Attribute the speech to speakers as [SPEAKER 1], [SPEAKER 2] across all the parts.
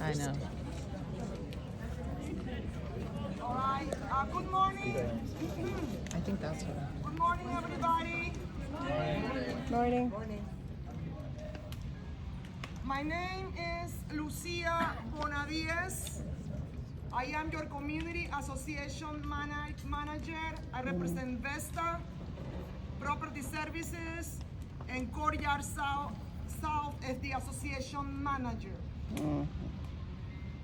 [SPEAKER 1] I know.
[SPEAKER 2] All right. Good morning.
[SPEAKER 1] I think that's her.
[SPEAKER 2] Good morning, everybody.
[SPEAKER 3] Morning.
[SPEAKER 2] My name is Lucia Bonadies. I am your community association manager. I represent Vesta Property Services and Courtyard South as the association manager.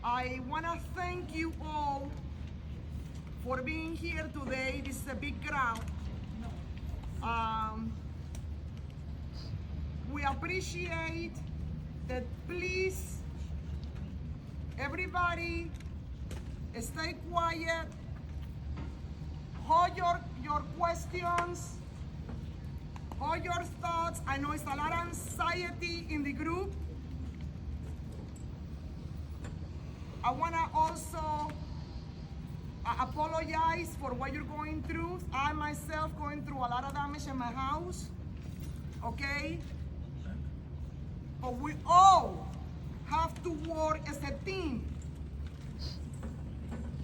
[SPEAKER 2] I want to thank you all for being here today. This is a big crowd. We appreciate that. Please, everybody, stay quiet. Hold your questions. Hold your thoughts. I know it's a lot of anxiety in the group. I want to also apologize for what you're going through. I myself going through a lot of damage in my house. Okay? But we all have to work as a team.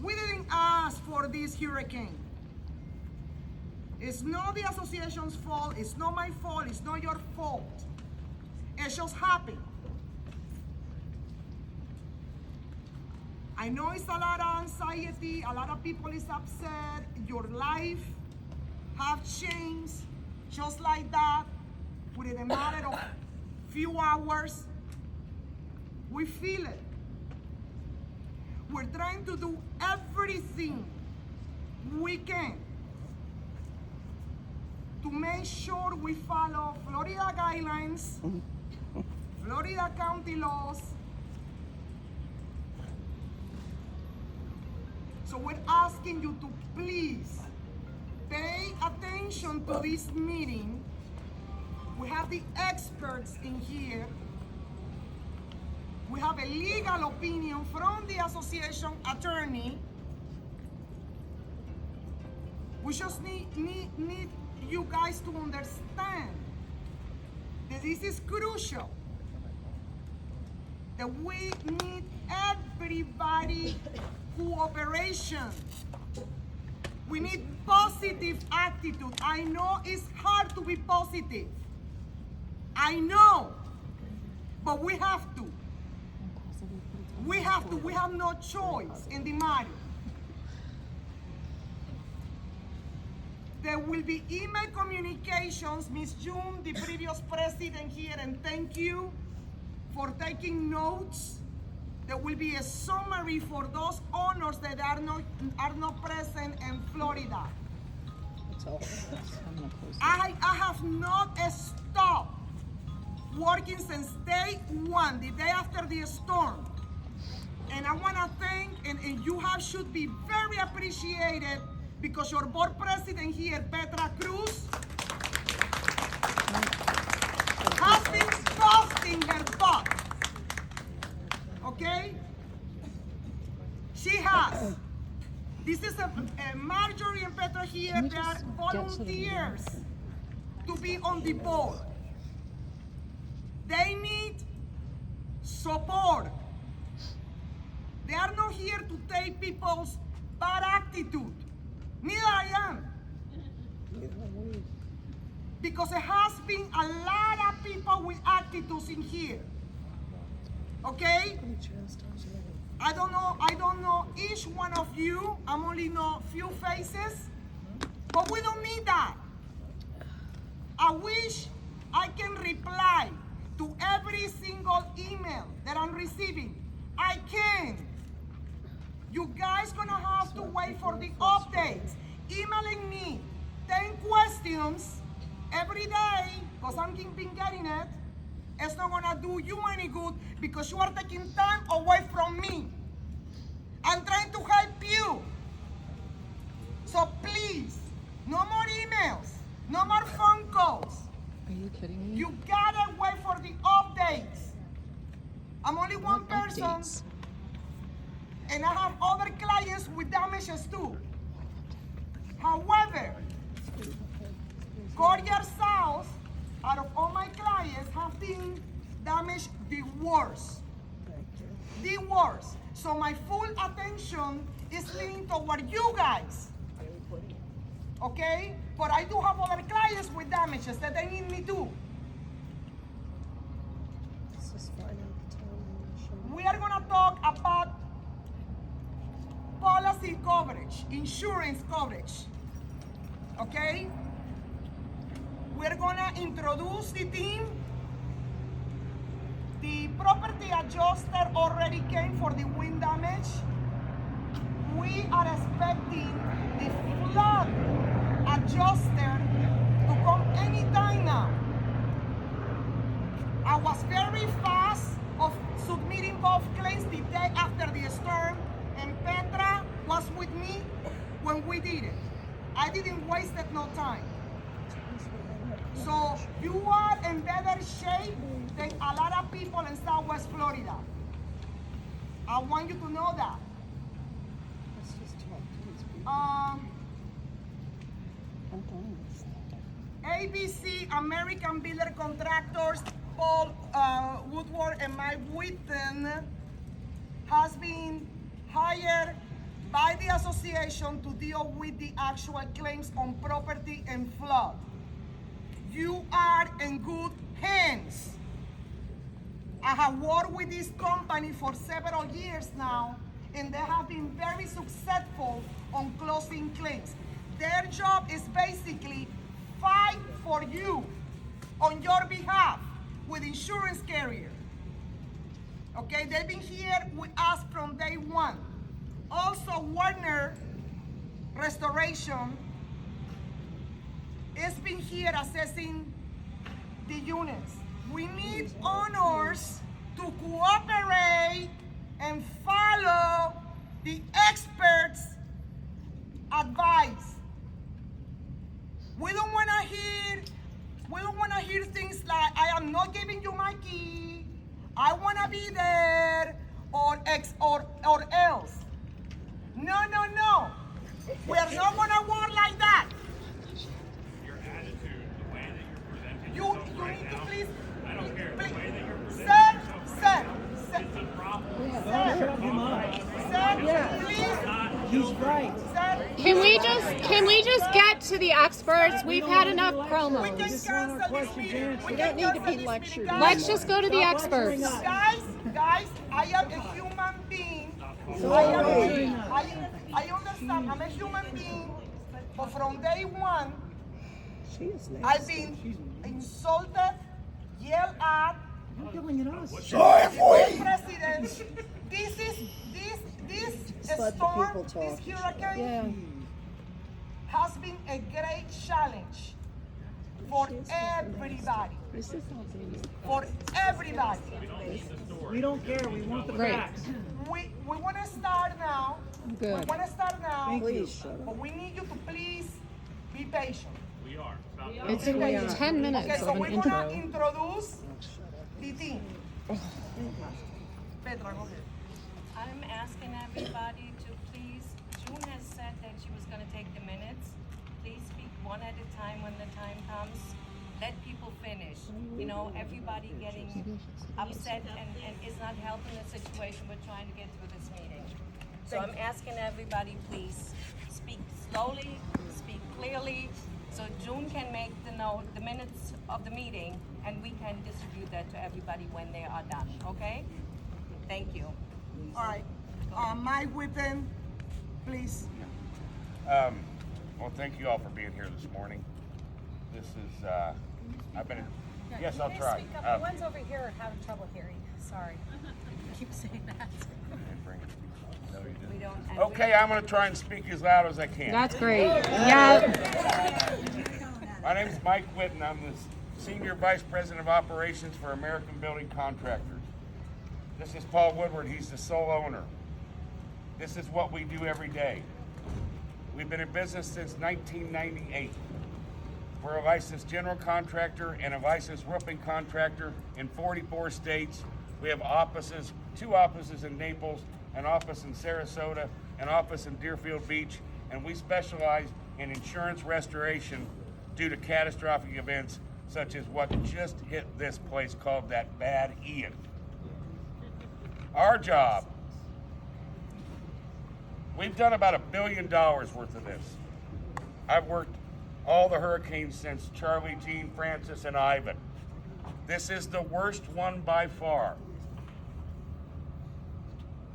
[SPEAKER 2] We didn't ask for this hurricane. It's not the association's fault. It's not my fault. It's not your fault. It just happened. I know it's a lot of anxiety. A lot of people is upset. Your life have changed just like that within a matter of few hours. We feel it. We're trying to do everything we can to make sure we follow Florida guidelines, Florida county laws. So we're asking you to please pay attention to this meeting. We have the experts in here. We have a legal opinion from the association attorney. We just need you guys to understand that this is crucial. That we need everybody cooperation. We need positive attitude. I know it's hard to be positive. I know, but we have to. We have to. We have no choice in the matter. There will be email communications. Ms. June, the previous president here, and thank you for taking notes. There will be a summary for those owners that are not present in Florida. I have not stopped working since day one, the day after the storm. And I want to thank, and you should be very appreciated because your board president here, Petra Cruz, has been busting her butt. Okay? She has. This is a Marjorie and Petra here. They are volunteers to be on the board. They need support. They are not here to take people's bad attitude. Neither I am. Because there has been a lot of people with attitudes in here. Okay? I don't know each one of you. I only know few faces. But we don't need that. I wish I can reply to every single email that I'm receiving. I can. You guys gonna have to wait for the updates. Emailing me 10 questions every day, because I'm been getting it. It's not gonna do you any good because you are taking time away from me. I'm trying to help you. So please, no more emails, no more phone calls.
[SPEAKER 1] Are you kidding me?
[SPEAKER 2] You gotta wait for the updates. I'm only one person,
[SPEAKER 1] Updates.
[SPEAKER 2] and I have other clients with damages too. However, Courtyard South, out of all my clients, have been damaged the worst. the worst. So my full attention is leaning toward you guys. Okay? But I do have other clients with damages that they need me to. We are gonna talk about policy coverage, insurance coverage. Okay? We're gonna introduce the team. The property adjuster already came for the wind damage. We are expecting the flood adjuster to come anytime now. I was very fast of submitting both claims the day after the storm, and Petra was with me when we did it. I didn't waste no time. So you are in better shape than a lot of people in Southwest Florida. I want you to know that. ABC American Builder Contractors, Paul Woodward and Mike Whitten has been hired by the association to deal with the actual claims on property and flood. You are in good hands. I have worked with this company for several years now, and they have been very successful on closing claims. Their job is basically fight for you on your behalf with insurance carrier. Okay, they've been here with us from day one. Also, Warner Restoration has been here assessing the units. We need owners to cooperate and follow the experts' advice. We don't want to hear things like, I am not giving you my key, I want to be there, or else. No. We are not going to work like that.
[SPEAKER 4] Your attitude, the way that you're presenting
[SPEAKER 2] You
[SPEAKER 4] yourself right
[SPEAKER 2] need to
[SPEAKER 4] now,
[SPEAKER 2] please,
[SPEAKER 4] I don't care. The way that you're presenting
[SPEAKER 2] sir,
[SPEAKER 4] yourself
[SPEAKER 2] sir,
[SPEAKER 4] is a problem.
[SPEAKER 2] sir, please,
[SPEAKER 5] He's right.
[SPEAKER 2] sir.
[SPEAKER 3] Can we just get to the experts? We've had enough
[SPEAKER 2] We can
[SPEAKER 3] promos.
[SPEAKER 2] cancel this meeting. We
[SPEAKER 1] don't
[SPEAKER 2] can
[SPEAKER 1] need to
[SPEAKER 2] cancel
[SPEAKER 1] be
[SPEAKER 2] this
[SPEAKER 1] lectured.
[SPEAKER 2] meeting, guys.
[SPEAKER 3] Let's just go to the experts.
[SPEAKER 2] Guys, I am a human being. I understand, I'm a human being, but from day one, I've been insulted, yelled at.
[SPEAKER 5] You're yelling at us.
[SPEAKER 2] President, this storm, this hurricane has been a great challenge for everybody. For everybody.
[SPEAKER 5] We don't care. We want the
[SPEAKER 3] Right.
[SPEAKER 5] facts.
[SPEAKER 2] We want to start now.
[SPEAKER 3] Good.
[SPEAKER 2] We want to start now.
[SPEAKER 5] Please.
[SPEAKER 2] But we need you to please be patient.
[SPEAKER 4] We are. Stop.
[SPEAKER 3] It's 10 minutes
[SPEAKER 2] Okay, so
[SPEAKER 3] of an
[SPEAKER 2] we're gonna
[SPEAKER 3] intro.
[SPEAKER 2] introduce the team. Petra, go ahead.
[SPEAKER 6] I'm asking everybody to please, June has said that she was gonna take the minutes. Please speak one at a time when the time comes. Let people finish. You know, everybody getting upset and is not helping the situation. We're trying to get through this meeting. So I'm asking everybody, please, speak slowly, speak clearly, so June can make the minutes of the meeting, and we can distribute that to everybody when they are done, okay? Thank you.
[SPEAKER 2] All right. Mike Whitten, please.
[SPEAKER 7] Well, thank you all for being here this morning. This is, I've been, yes, I'll try.
[SPEAKER 8] The ones over here are having trouble hearing. Sorry. Keep saying that.
[SPEAKER 6] We don't. and
[SPEAKER 7] Okay, I'm gonna try and speak as loud as I can.
[SPEAKER 3] That's great. Yeah.
[SPEAKER 7] My name is Mike Whitten. I'm the Senior Vice President of Operations for American Building Contractors. This is Paul Woodward. He's the sole owner. This is what we do every day. We've been in business since 1998. We're a licensed general contractor and a licensed roofing contractor in 44 states. We have offices, 2 offices in Naples, an office in Sarasota, an office in Deerfield Beach, and we specialize in insurance restoration due to catastrophic events such as what just hit this place called that bad Ian. Our job, we've done about $1 billion worth of this. I've worked all the hurricanes since Charlie, Gene, Francis, and Ivan. This is the worst one by far.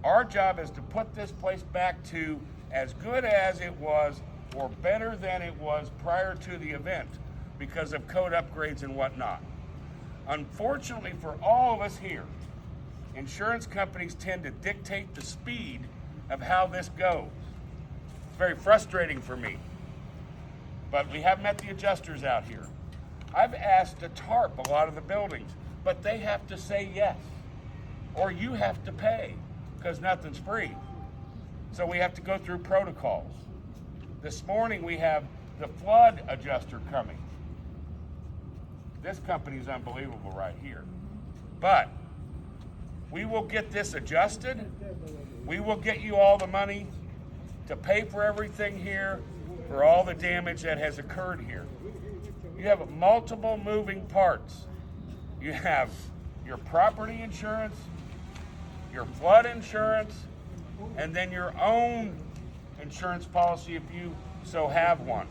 [SPEAKER 7] Our job is to put this place back to as good as it was or better than it was prior to the event because of code upgrades and whatnot. Unfortunately for all of us here, insurance companies tend to dictate the speed of how this goes. It's very frustrating for me. But we have met the adjusters out here. I've asked to tarp a lot of the buildings, but they have to say yes, or you have to pay, because nothing's free. So we have to go through protocols. This morning we have the flood adjuster coming. This company is unbelievable right here. But we will get this adjusted. We will get you all the money to pay for everything here, for all the damage that has occurred here. You have multiple moving parts. You have your property insurance, your flood insurance, and then your own insurance policy if you so have one.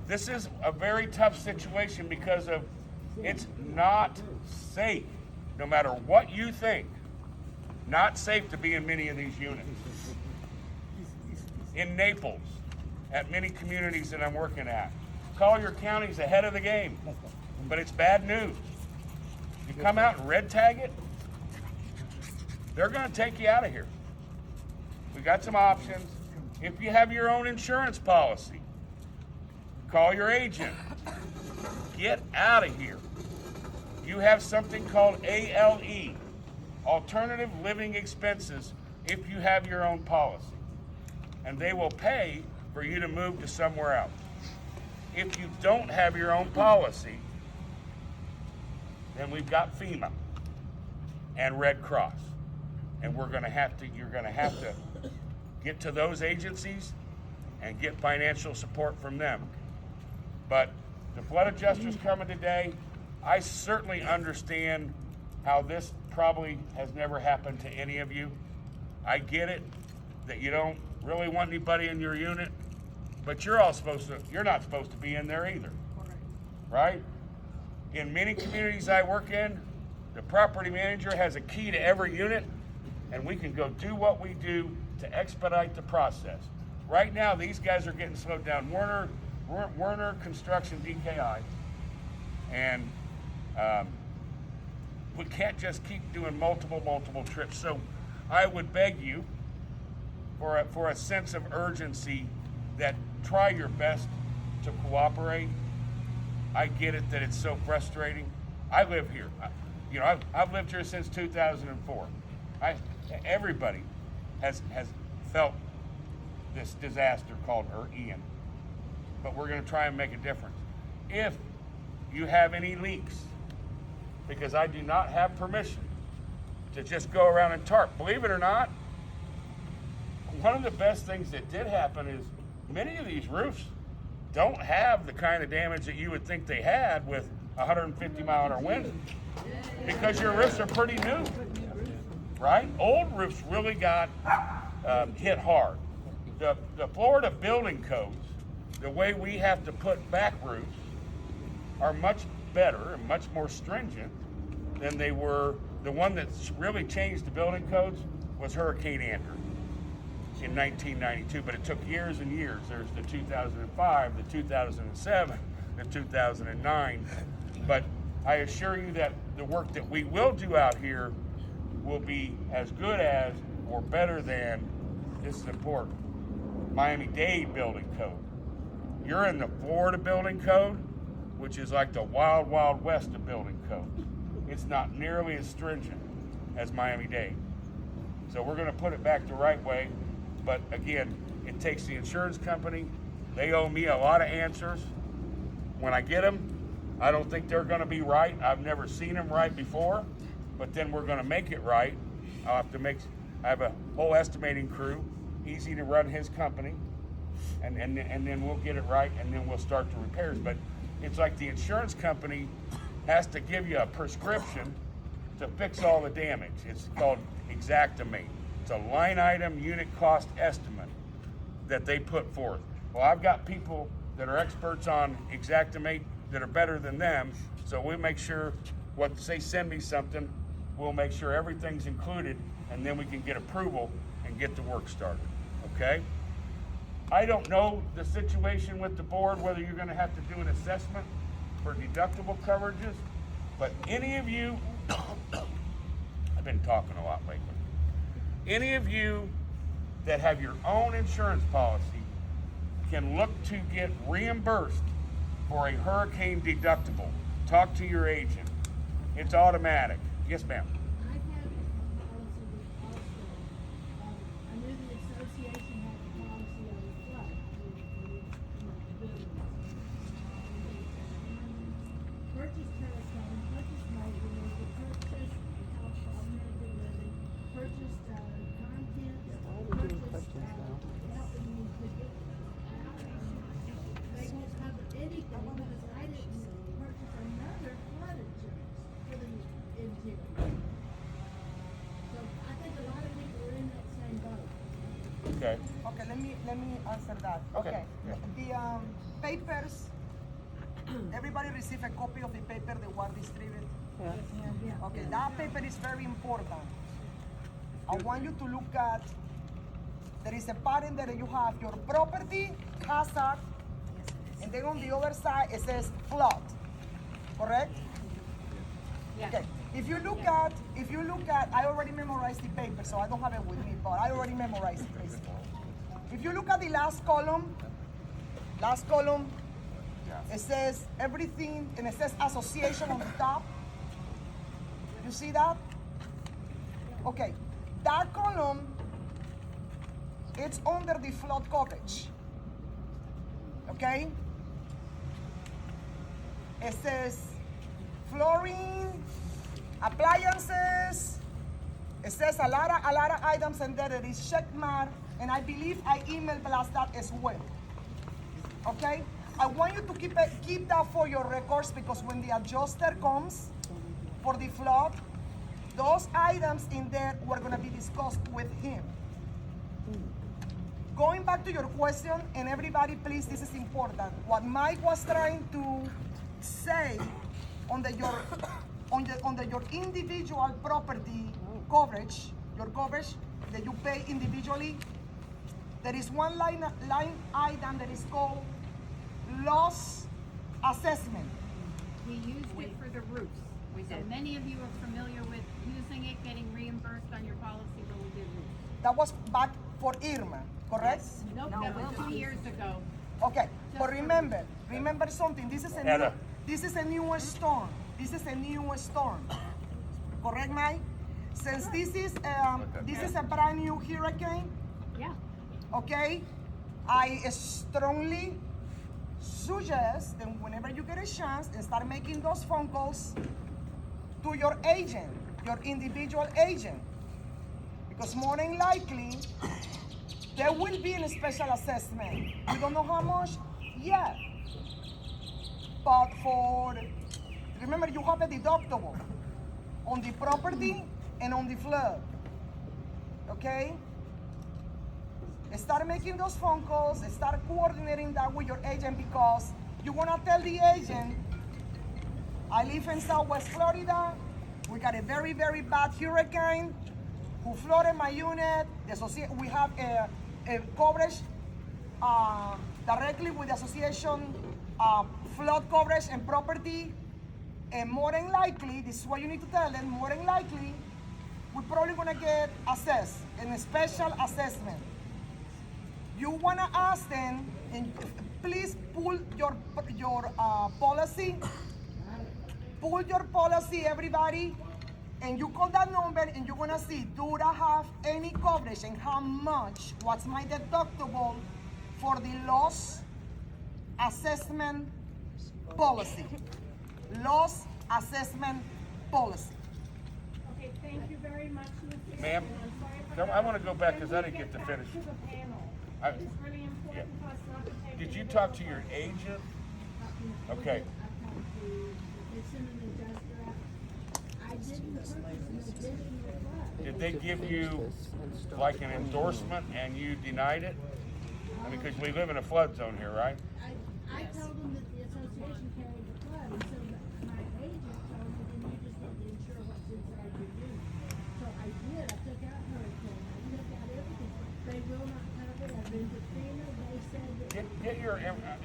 [SPEAKER 7] This is a very tough situation because of it's not safe, no matter what you think, not safe to be in many of these units. In Naples, at many communities that I'm working at, Collier County's ahead of the game, but it's bad news. You come out and red tag it, they're going to take you out of here. We got some options. If you have your own insurance policy, call your agent. Get out of here. You have something called ALE, Alternative Living Expenses, if you have your own policy. And they will pay for you to move to somewhere else. If you don't have your own policy, then we've got FEMA and Red Cross. And you're gonna have to get to those agencies and get financial support from them. But the flood adjuster's coming today. I certainly understand how this probably has never happened to any of you. I get it that you don't really want anybody in your unit, but you're not supposed to be in there either, right? In many communities I work in, the property manager has a key to every unit, and we can go do what we do to expedite the process. Right now, these guys are getting slowed down. Werner Construction, DKI, and we can't just keep doing multiple trips. So I would beg you for a sense of urgency that try your best to cooperate. I get it that it's so frustrating. I live here. I've lived here since 2004. Everybody has felt this disaster called Ian, but we're going to try and make a difference. If you have any leaks, because I do not have permission to just go around and tarp. Believe it or not, one of the best things that did happen is many of these roofs don't have the kind of damage that you would think they had with 150-mile-an-hour winds, because your roofs are pretty new, right? Old roofs really got hit hard. The Florida building codes, the way we have to put back roofs, are much better and much more stringent than they were. The one that really changed the building codes was Hurricane Andrew in 1992, but it took years and years. There's the 2005, the 2007, the 2009. But I assure you that the work that we will do out here will be as good as or better than, this is important, Miami-Dade building code. You're in the Florida building code, which is like the wild, wild west of building codes. It's not nearly as stringent as Miami-Dade. So we're gonna put it back the right way. But again, it takes the insurance company. They owe me a lot of answers. When I get them, I don't think they're gonna be right. I've never seen them right before, but then we're gonna make it right. I have a whole estimating crew, easy to run his company, and then we'll get it right, and then we'll start the repairs. But it's like the insurance company has to give you a prescription to fix all the damage. It's called Xactimate. It's a line item unit cost estimate that they put forth. Well, I've got people that are experts on Xactimate that are better than them, so we make sure say send me something, we'll make sure everything's included, and then we can get approval and get the work started, okay? I don't know the situation with the board, whether you're gonna have to do an assessment for deductible coverages, but any of you, I've been talking a lot lately, any of you that have your own insurance policy can look to get reimbursed for a hurricane deductible. Talk to your agent. It's automatic. Yes, ma'am.
[SPEAKER 9] I've had a policy with Allstate. I knew the association had a policy on the flood. The buildings. Purchase telephone, purchase mobile, purchase American Living, purchase content, purchase helping me to get out. They won't cover anything because I didn't purchase another flood insurance for the interior. So I think a lot of people are in that same boat.
[SPEAKER 7] Okay.
[SPEAKER 2] Okay, let me answer that.
[SPEAKER 7] Okay. Yeah.
[SPEAKER 2] The papers, everybody receive a copy of the paper they want distributed.
[SPEAKER 9] Yeah.
[SPEAKER 2] Okay, that paper is very important. I want you to look at, there is a part in there that you have your property, hazard, and then on the other side it says flood, correct? Okay, if you look at, I already memorized the paper, so I don't have it with me, but I already memorized it basically. If you look at the last column, it says everything, and it says association on the top. You see that? Okay, that column, it's under the flood coverage. Okay? It says flooring, appliances. It says a lot of items in there that is check mark, and I believe I email blast that as well. Okay? I want you to keep that for your records, because when the adjuster comes for the flood, those items in there were gonna be discussed with him. Going back to your question, and everybody please, this is important. What Mike was trying to say on your individual property coverage, your coverage that you pay individually, there is one line item that is called loss assessment.
[SPEAKER 10] We used it for the roofs. So many of you are familiar with using it, getting reimbursed on your policy when we did roofs.
[SPEAKER 2] That was back for Irma, correct?
[SPEAKER 10] Nope, that was 2 years ago.
[SPEAKER 2] Okay, but remember something. This is
[SPEAKER 7] Heather.
[SPEAKER 2] a new storm. This is a new storm. Correct, Mike? Since this is a brand new hurricane,
[SPEAKER 10] Yeah.
[SPEAKER 2] okay, I strongly suggest that whenever you get a chance and start making those phone calls to your agent, your individual agent, because more than likely there will be a special assessment. We don't know how much yet, but remember you have a deductible on the property and on the flood, okay? Start making those phone calls, start coordinating that with your agent, because you wanna tell the agent, I live in Southwest Florida, we got a very, very bad hurricane who flooded my unit. We have a coverage directly with the association, flood coverage and property, and more than likely, this is what you need to tell them, more than likely, we're probably gonna get assessed, in a special assessment. You wanna ask them, and please pull your policy. Pull your policy, everybody, and you call that number, and you're gonna see, do I have any coverage and how much? What's my deductible for the loss assessment policy? Loss assessment policy.
[SPEAKER 9] Okay, thank you very much, Lucy.
[SPEAKER 7] Ma'am,
[SPEAKER 9] I'm sorry for
[SPEAKER 7] I want to go back because I didn't get to
[SPEAKER 9] back
[SPEAKER 7] finish.
[SPEAKER 9] to the panel.
[SPEAKER 7] I-
[SPEAKER 9] It's really important for us not to take.
[SPEAKER 7] Did you talk to your agent? Okay.
[SPEAKER 9] I talked to, it's in an adjuster. I didn't purchase no bid in your flood.
[SPEAKER 7] Did they give you like an endorsement and you denied it? I mean, because we live in a flood zone here, right?
[SPEAKER 9] I told them that the association carried the flood, and so my agent told me, then you just need to insure what's inside your unit. So I did, I took out hurricane, I took out everything. They will not cover it, I've been to FEMA, they said that.
[SPEAKER 7] Get your,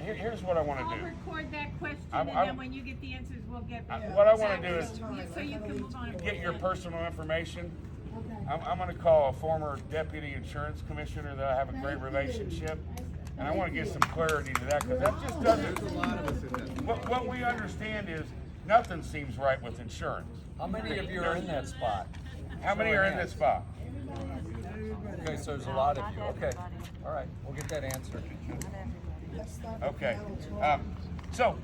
[SPEAKER 7] here's what I want
[SPEAKER 10] I'll
[SPEAKER 7] to do.
[SPEAKER 10] record that question,
[SPEAKER 7] I-
[SPEAKER 10] and then when you get the answers, we'll get back.
[SPEAKER 7] What I want to do is
[SPEAKER 10] So you can move on.
[SPEAKER 7] get your personal information.
[SPEAKER 9] Okay.
[SPEAKER 7] I'm going to call a former deputy insurance commissioner that I have a great relationship, and I want to get some clarity to that because that just doesn't. What we understand is nothing seems right with insurance.
[SPEAKER 11] How many of you are in that spot?
[SPEAKER 7] How many are in this spot?
[SPEAKER 11] Okay, so there's a lot of you. Okay, all right, we'll get that answered.
[SPEAKER 7] Okay. So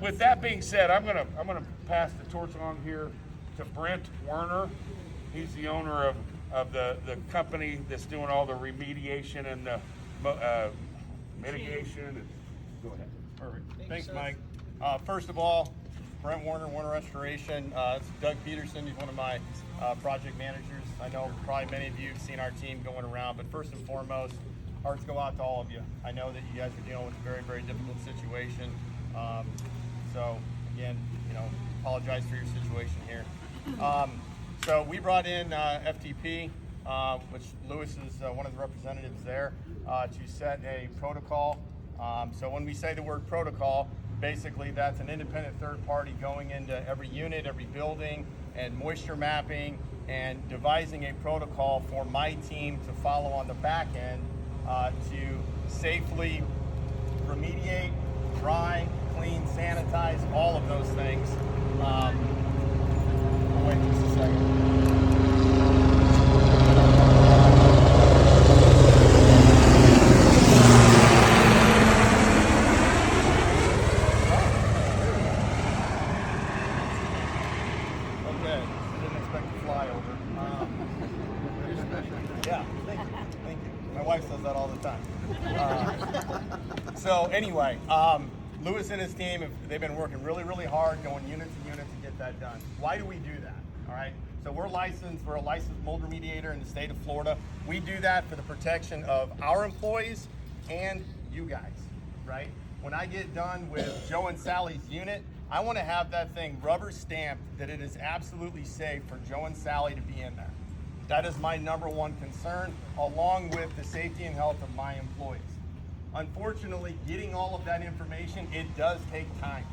[SPEAKER 7] with that being said, I'm gonna pass the torch on here to Brent Werner. He's the owner of the company that's doing all the remediation and the mitigation. And, go ahead.
[SPEAKER 12] Perfect. Thanks, Mike. First of all, Brent Werner, Werner Restoration. It's Doug Peterson. He's one of my project managers. I know probably many of you have seen our team going around, but first and foremost, hearts go out to all of you. I know that you guys are dealing with a very, very difficult situation. So again, apologize for your situation here. So we brought in FTP, which Lewis is one of the representatives there, to set a protocol. So when we say the word protocol, basically that's an independent third party going into every unit, every building, and moisture mapping and devising a protocol for my team to follow on the back end to safely remediate, dry, clean, sanitize, all of those things. Wait just a second. Okay, didn't expect to fly over. Yeah, thank you. My wife says that all the time. So anyway, Lewis and his team, they've been working really, really hard, going unit to unit to get that done. Why do we do that? All right. So we're a licensed mold remediator in the state of Florida. We do that for the protection of our employees and you guys, right? When I get done with Joe and Sally's unit, I want to have that thing rubber stamped that it is absolutely safe for Joe and Sally to be in there. That is my number one concern, along with the safety and health of my employees. Unfortunately, getting all of that information, it does take time,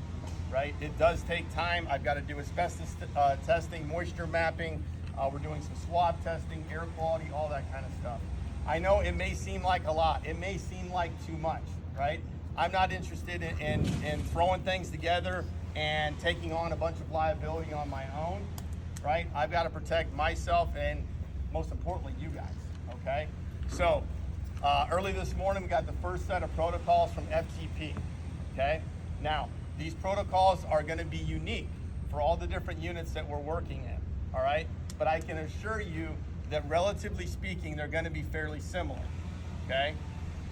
[SPEAKER 12] right? It does take time. I've got to do asbestos testing, moisture mapping. We're doing some swab testing, air quality, all that kind of stuff. I know it may seem like a lot. It may seem like too much, right? I'm not interested in throwing things together and taking on a bunch of liability on my own, right? I've got to protect myself and, most importantly, you guys, okay? So, early this morning, we got the first set of protocols from FTP, okay? Now, these protocols are going to be unique for all the different units that we're working in, all right? But I can assure you that relatively speaking, they're going to be fairly similar, okay?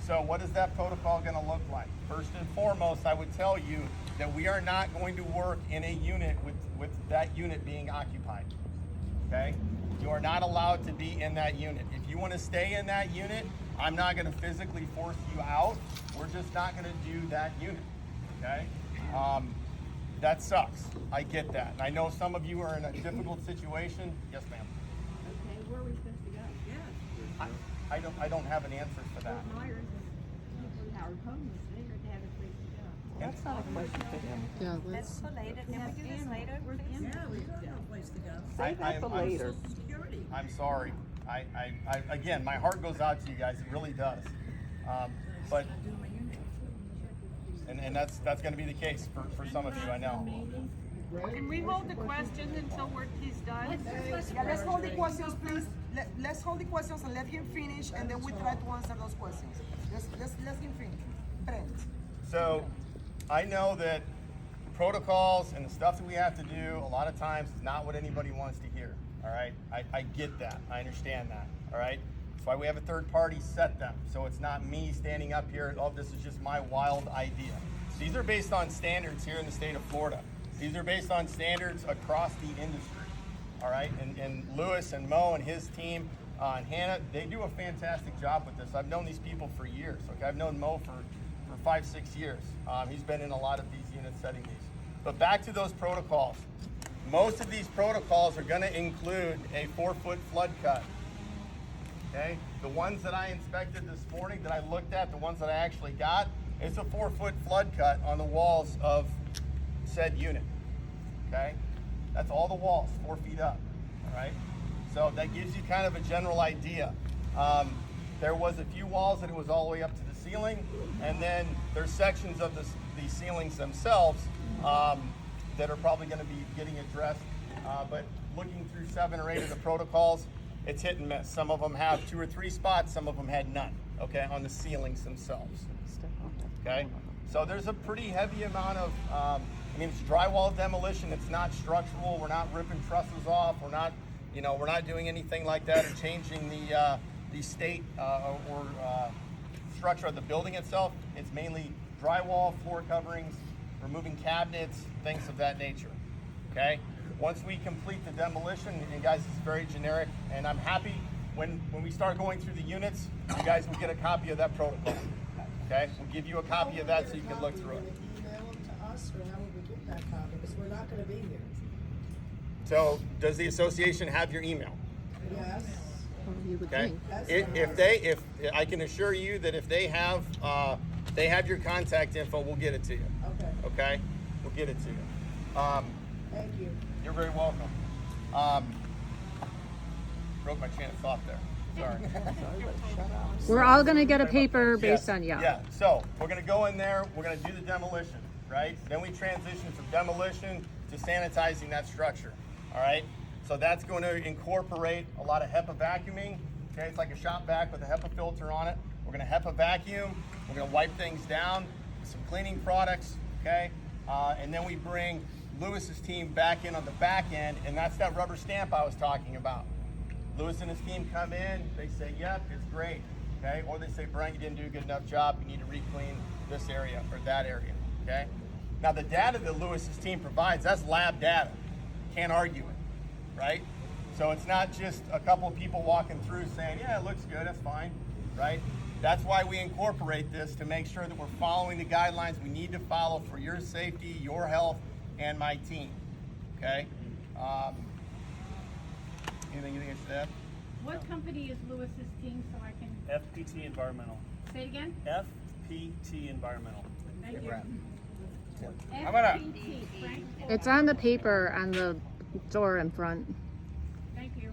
[SPEAKER 12] So what is that protocol going to look like? First and foremost, I would tell you that we are not going to work in a unit with that unit being occupied, okay? You are not allowed to be in that unit. If you want to stay in that unit, I'm not going to physically force you out. We're just not going to do that unit, okay? That sucks. I get that. And I know some of you are in a difficult situation. Yes, ma'am.
[SPEAKER 9] Okay, where are we supposed to go?
[SPEAKER 12] I don't have an answer for that.
[SPEAKER 9] Myers and Howard homeless, they heard they have a place to go.
[SPEAKER 1] That's not a question for him. Yeah,
[SPEAKER 6] Let's go later. Can we do this later, please?
[SPEAKER 9] Yeah, we don't have a place to go.
[SPEAKER 1] Save that for later.
[SPEAKER 9] Security.
[SPEAKER 12] I'm sorry. I again, my heart goes out to you guys. It really does. But and that's going to be the case for some of you, I know.
[SPEAKER 10] Can we hold the questions until he's done?
[SPEAKER 2] Yeah, let's hold the questions, please. Let's hold the questions and let him finish, and then we try to answer those questions. Let's him finish. Brent.
[SPEAKER 12] So I know that protocols and the stuff that we have to do a lot of times is not what anybody wants to hear. All right, I get that. I understand that. All right. That's why we have a third party set them. So it's not me standing up here. Oh, this is just my wild idea. These are based on standards here in the state of Florida. These are based on standards across the industry. all right? And Lewis and Mo and his team and Hannah, they do a fantastic job with this. I've known these people for years. Okay, I've known Mo for 5-6 years. He's been in a lot of these units setting these. But back to those protocols. Most of these protocols are going to include a 4-foot flood cut. Okay, the ones that I inspected this morning, that I looked at, the ones that I actually got, it's a 4-foot flood cut on the walls of said unit. Okay, that's all the walls, 4 feet up. All right, so that gives you kind of a general idea. There was a few walls that it was all the way up to the ceiling, and then there's sections of the ceilings themselves that are probably going to be getting addressed. But looking through 7 or 8 of the protocols, it's hit and miss. Some of them have 2 or 3 spots, some of them had none, okay, on the ceilings themselves. Okay, so there's a pretty heavy amount of, I mean, it's drywall demolition, it's not structural, we're not ripping trusses off, we're not, you know, we're not doing anything like that or changing the state or structure of the building itself. It's mainly drywall, floor coverings, removing cabinets, things of that nature, okay? Once we complete the demolition, and guys, it's very generic, and I'm happy when we start going through the units, you guys will get a copy of that protocol, okay? We'll give you a copy of that so you can look through it.
[SPEAKER 9] Email them to us, or how would we get that copy? Because we're not gonna be here.
[SPEAKER 12] So, does the association have your email?
[SPEAKER 9] Yes.
[SPEAKER 12] Okay. If I can assure you that if they have your contact info, we'll get it to you.
[SPEAKER 9] Okay.
[SPEAKER 12] Okay, we'll get it to you.
[SPEAKER 9] Thank you.
[SPEAKER 12] You're very welcome. Broke my chain of thought there. Sorry.
[SPEAKER 3] We're all gonna get a paper based on
[SPEAKER 12] Yeah. So we're gonna go in there. We're gonna do the demolition, right? Then we transition from demolition to sanitizing that structure. All right. So that's going to incorporate a lot of HEPA vacuuming. Okay, it's like a shop vac with a HEPA filter on it. We're going to HEPA vacuum. We're going to wipe things down with some cleaning products. Okay, and then we bring Lewis's team back in on the back end, and that's that rubber stamp I was talking about. Lewis and his team come in. They say, "Yep, it's great." Okay, or they say, "Brian, you didn't do a good enough job. You need to re-clean this area or that area." Okay. Now the data that Lewis's team provides, that's lab data. Can't argue it. Right? So it's not just a couple of people walking through saying, yeah, it looks good, that's fine, right? That's why we incorporate this, to make sure that we're following the guidelines we need to follow for your safety, your health, and my team, okay? Anything you should add?
[SPEAKER 10] What company is Lewis's team, so I can
[SPEAKER 4] FPT Environmental.
[SPEAKER 10] say it again?
[SPEAKER 4] FPT Environmental.
[SPEAKER 10] Thank you.
[SPEAKER 12] I'm gonna-
[SPEAKER 10] FPT, Frank.
[SPEAKER 3] It's on the paper on the door in front.
[SPEAKER 10] Thank you.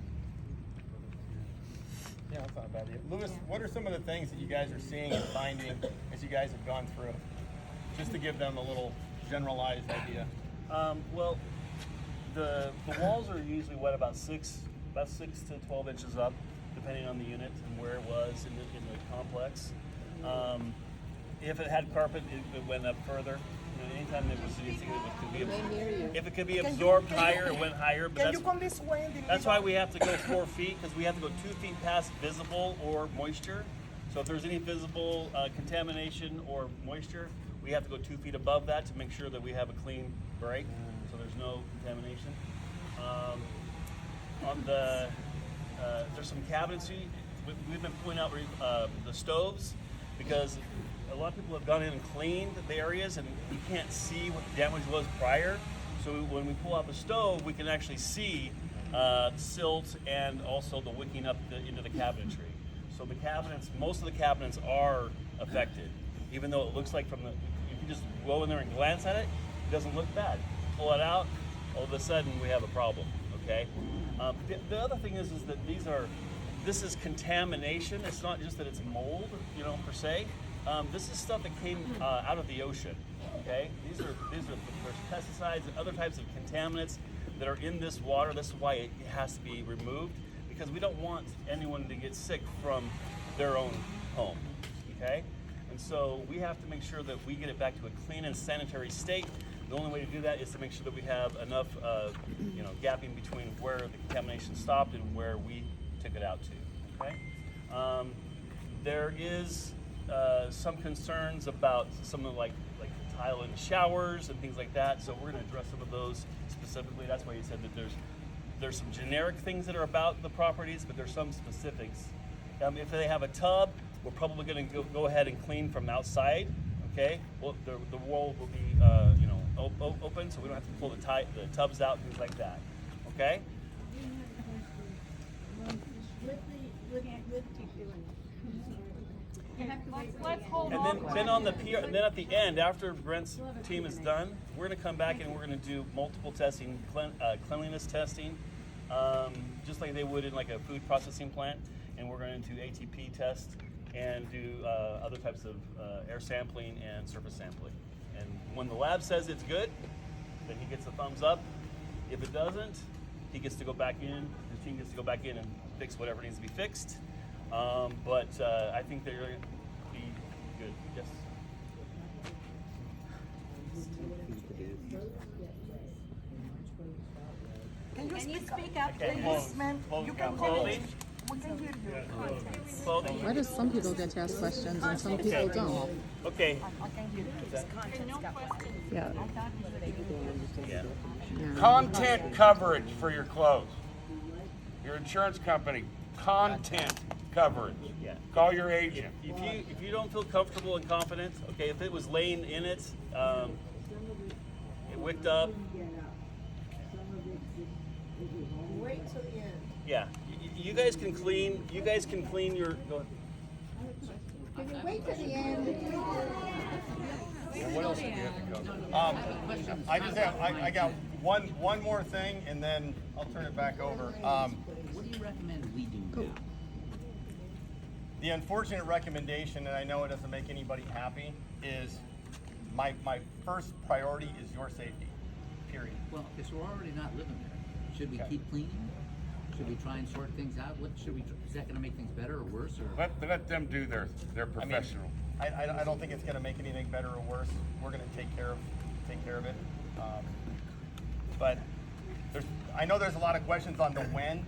[SPEAKER 12] Yeah, that's not a bad idea. Lewis, what are some of the things that you guys are seeing and finding as you guys have gone through? Just to give them a little generalized idea.
[SPEAKER 4] Well, the walls are usually wet about 6 to 12 inches up, depending on the unit and where it was in the complex. If it had carpet, it went up further. You know, anytime there was anything that could be, if it could be absorbed higher, it went higher. But
[SPEAKER 2] Can you come this way in the
[SPEAKER 4] that's
[SPEAKER 2] middle?
[SPEAKER 4] why we have to go 4 feet, because we have to go 2 feet past visible or moisture. So if there's any visible contamination or moisture, we have to go 2 feet above that to make sure that we have a clean break, so there's no contamination. On the there's some cabinetry. We've been pulling out the stoves, because a lot of people have gone in and cleaned the areas, and you can't see what the damage was prior. So when we pull out the stove, we can actually see silt and also the wicking up into the cabinetry. So the cabinets, most of the cabinets are affected, even though it looks like if you just go in there and glance at it, it doesn't look bad. Pull it out, all of a sudden we have a problem. Okay. The other thing is that this is contamination. It's not just that it's mold, per se. This is stuff that came out of the ocean. Okay, these are there's pesticides and other types of contaminants that are in this water. This is why it has to be removed, because we don't want anyone to get sick from their own home. Okay, and so we have to make sure that we get it back to a clean and sanitary state. The only way to do that is to make sure that we have enough, gapping between where the contamination stopped and where we took it out to. Okay, there is some concerns about some of like tile in the showers and things like that. So we're going to address some of those specifically. That's why you said that there's there's some generic things that are about the properties, but there's some specifics. If they have a tub, we're probably going to go ahead and clean from outside. Okay, well, the wall will be open, so we don't have to pull the tubs out and things like that. Okay.
[SPEAKER 10] Let's hold
[SPEAKER 4] And
[SPEAKER 10] on.
[SPEAKER 4] then on the pier, and then at the end, after Brent's team is done, we're going to come back and we're going to do multiple testing, cleanliness testing, just like they would in like a food processing plant. And we're going to do ATP test and do other types of air sampling and surface sampling. And when the lab says it's good, then he gets a thumbs up. If it doesn't, he gets to go back in. His team gets to go back in and fix whatever needs to be fixed. But I think they're going to be good. Yes.
[SPEAKER 2] Can you speak
[SPEAKER 6] up,
[SPEAKER 4] Okay,
[SPEAKER 2] please, ma'am? You can call.
[SPEAKER 4] clothing.
[SPEAKER 2] We can hear you.
[SPEAKER 4] Clothing.
[SPEAKER 1] Why do some people get to ask questions and some people don't?
[SPEAKER 4] Okay.
[SPEAKER 1] Yeah.
[SPEAKER 4] Yeah.
[SPEAKER 7] Content coverage for your clothes. Your insurance company, content coverage.
[SPEAKER 4] Yeah.
[SPEAKER 7] Call your agent.
[SPEAKER 4] If you don't feel comfortable and confident, okay, if it was laying in it, it wicked up.
[SPEAKER 9] Wait till the end.
[SPEAKER 4] Yeah, you guys can clean. You guys can clean your. Go ahead.
[SPEAKER 9] Can you wait till the end?
[SPEAKER 11] What else do we have to go?
[SPEAKER 12] I just have, I got one more thing, and then I'll turn it back over.
[SPEAKER 13] What do you recommend we do now?
[SPEAKER 12] The unfortunate recommendation, and I know it doesn't make anybody happy, is my first priority is your safety, period.
[SPEAKER 13] Well, okay, so we're already not living there. Should we keep cleaning? Should we try and sort things out? What should we? Is that going to make things better or worse? Or
[SPEAKER 7] Let them do their professional.
[SPEAKER 12] I don't think it's going to make anything better or worse. We're going to take care of it. But I know there's a lot of questions on the when,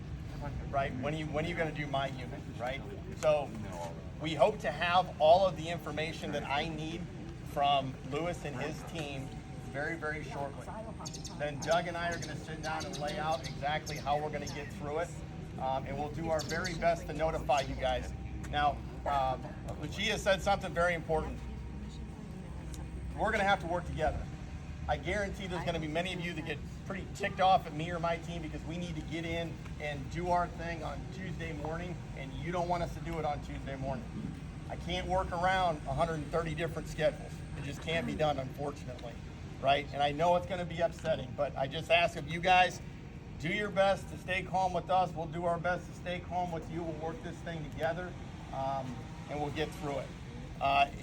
[SPEAKER 12] right? When are you going to do my unit, right? So we hope to have all of the information that I need from Lewis and his team very, very shortly. Then Doug and I are going to sit down and lay out exactly how we're going to get through it, and we'll do our very best to notify you guys. Now, Lucia said something very important. We're going to have to work together. I guarantee there's going to be many of you that get pretty ticked off at me or my team because we need to get in and do our thing on Tuesday morning, and you don't want us to do it on Tuesday morning. I can't work around 130 different schedules. It just can't be done, unfortunately, right? And I know it's going to be upsetting, but I just ask of you guys, do your best to stay calm with us. We'll do our best to stay calm with you. We'll work this thing together, and we'll get through it.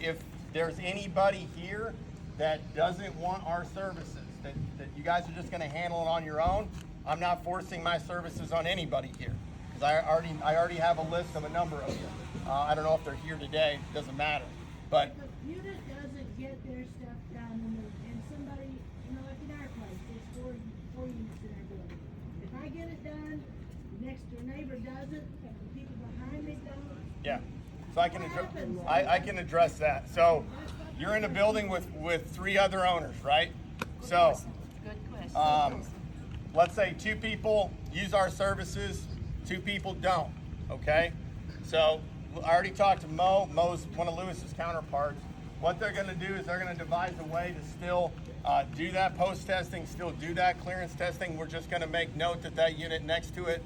[SPEAKER 12] If there's anybody here that doesn't want our services, that you guys are just going to handle it on your own, I'm not forcing my services on anybody here, because I already have a list of a number of you. I don't know if they're here today, it doesn't matter. But
[SPEAKER 9] The unit doesn't get their stuff done, and somebody, like in our place, there's four units in our building. If I get it done, the next door neighbor doesn't, the people behind me don't.
[SPEAKER 12] yeah, so I can address that. So you're in a building with 3 other owners, right? So let's say 2 people use our services, 2 people don't, okay? So I already talked to Mo. Mo's one of Lewis's counterparts. What they're gonna do is they're gonna devise a way to still do that post-testing, still do that clearance testing. We're just gonna make note that that unit next to it,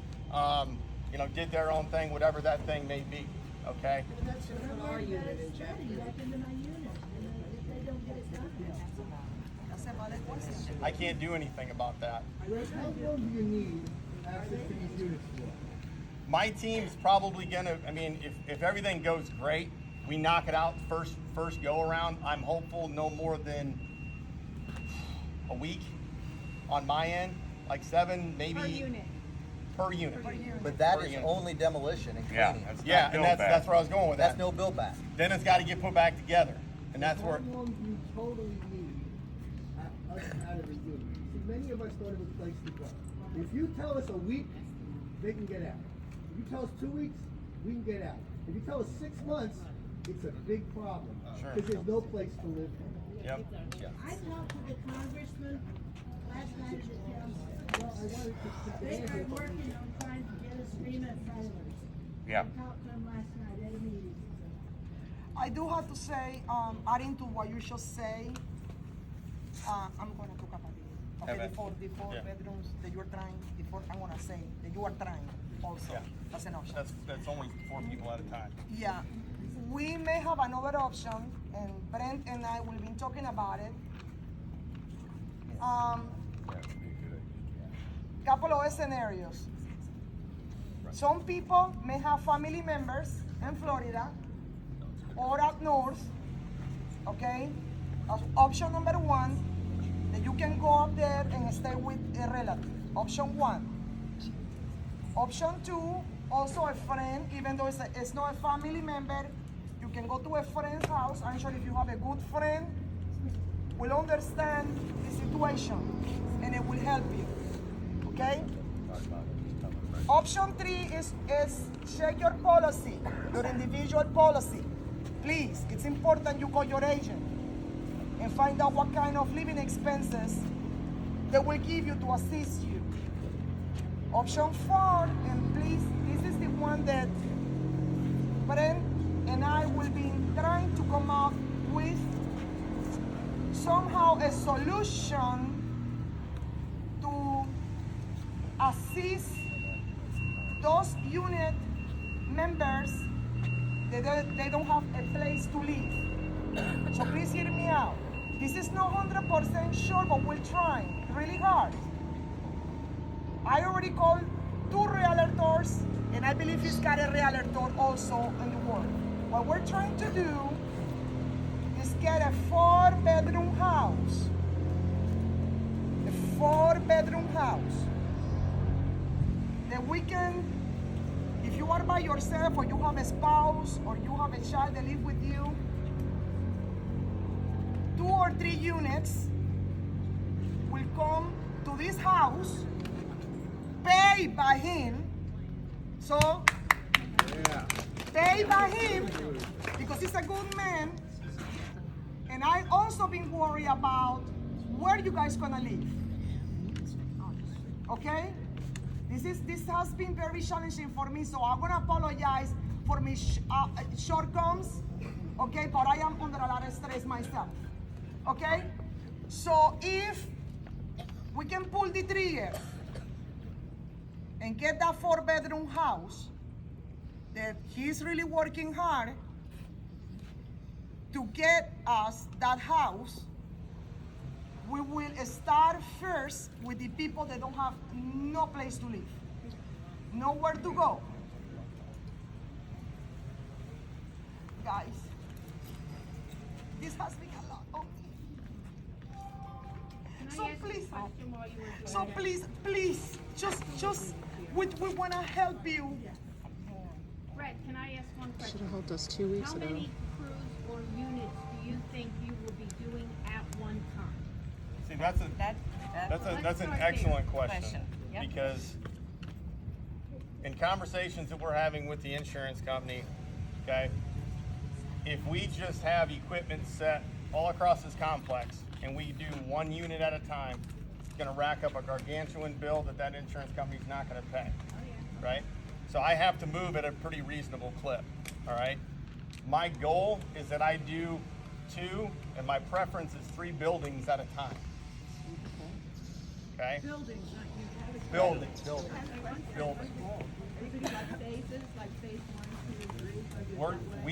[SPEAKER 12] did their own thing, whatever that thing may be, okay?
[SPEAKER 9] That's what our unit is spreading back into my unit, if they don't get it done.
[SPEAKER 12] I can't do anything about that.
[SPEAKER 5] How long do you need access to these units for?
[SPEAKER 12] My team's probably gonna, if everything goes great, we knock it out first go around, I'm hopeful no more than a week on my end, like 7, maybe. Per unit.
[SPEAKER 11] But that is only demolition and cleaning.
[SPEAKER 12] Yeah, and that's where I was going with that.
[SPEAKER 11] That's no build back.
[SPEAKER 12] Then it's gotta get put back together, and that's where.
[SPEAKER 5] How long do you totally need out of a unit? See, many of us thought it was a place to go. If you tell us a week, they can get out. If you tell us 2 weeks, we can get out. If you tell us 6 months, it's a big problem.
[SPEAKER 12] Sure.
[SPEAKER 5] Because there's no place to live.
[SPEAKER 12] Yep.
[SPEAKER 9] I talked to the congressman last night at the council, Well, I wanted to they are working on trying to get us FEMA trailers.
[SPEAKER 7] Yeah.
[SPEAKER 9] I talked to them last night at a meeting.
[SPEAKER 2] I do have to say, adding to what you just say, I'm gonna talk about it. Okay,
[SPEAKER 12] Evan.
[SPEAKER 2] the four
[SPEAKER 12] Yeah.
[SPEAKER 2] bedrooms that you're trying, I wanna say that you are trying also.
[SPEAKER 12] Yeah.
[SPEAKER 2] That's an option.
[SPEAKER 12] That's only 4 people at a time.
[SPEAKER 2] Yeah, we may have another option, and Brent and I will be talking about it. Couple of scenarios. Some people may have family members in Florida or up north, okay? Option number one, that you can go up there and stay with a relative. Option one. Option two, also a friend, even though it's not a family member, you can go to a friend's house. I'm sure if you have a good friend, will understand the situation and it will help you, okay? Option three is check your policy, your individual policy. Please, it's important you call your agent and find out what kind of living expenses they will give you to assist you. Option four, and please, this is the one that Brent and I will be trying to come up with somehow a solution to assist those unit members that they don't have a place to live. So please hear me out. This is not 100% sure, but we're trying really hard. I already called 2 realtors, and I believe he's got a realtor also in the world. What we're trying to do is get a 4-bedroom house. A 4-bedroom house. That we can, if you are by yourself or you have a spouse or you have a child that live with you, 2 or 3 units will come to this house, paid by him. So, paid by him because he's a good man. And I also been worried about where you guys gonna live. Okay? This has been very challenging for me, so I'm gonna apologize for my shortcomings. Okay, but I am under a lot of stress myself. Okay? So if we can pull the trigger and get that 4-bedroom house, that he's really working hard to get us that house, we will start first with the people that don't have no place to live, nowhere to go. Guys, this has been a lot on me. So please, please, just, we want to help you.
[SPEAKER 10] Brett, can I ask one question?
[SPEAKER 1] Should have helped us 2 weeks
[SPEAKER 10] How
[SPEAKER 1] ago.
[SPEAKER 10] many crews or units do you think you will be doing at one time?
[SPEAKER 12] See, that's an excellent question.
[SPEAKER 6] Yep.
[SPEAKER 12] Because in conversations that we're having with the insurance company, okay, if we just have equipment set all across this complex and we do 1 unit at a time, it's gonna rack up a gargantuan bill that insurance company's not gonna pay, right? So I have to move at a pretty reasonable clip, all right? My goal is that I do 2, and my preference is 3 buildings at a time. Okay?
[SPEAKER 9] Buildings, not units.
[SPEAKER 12] Buildings.
[SPEAKER 9] Like phases, like phase 1, 2, and 3.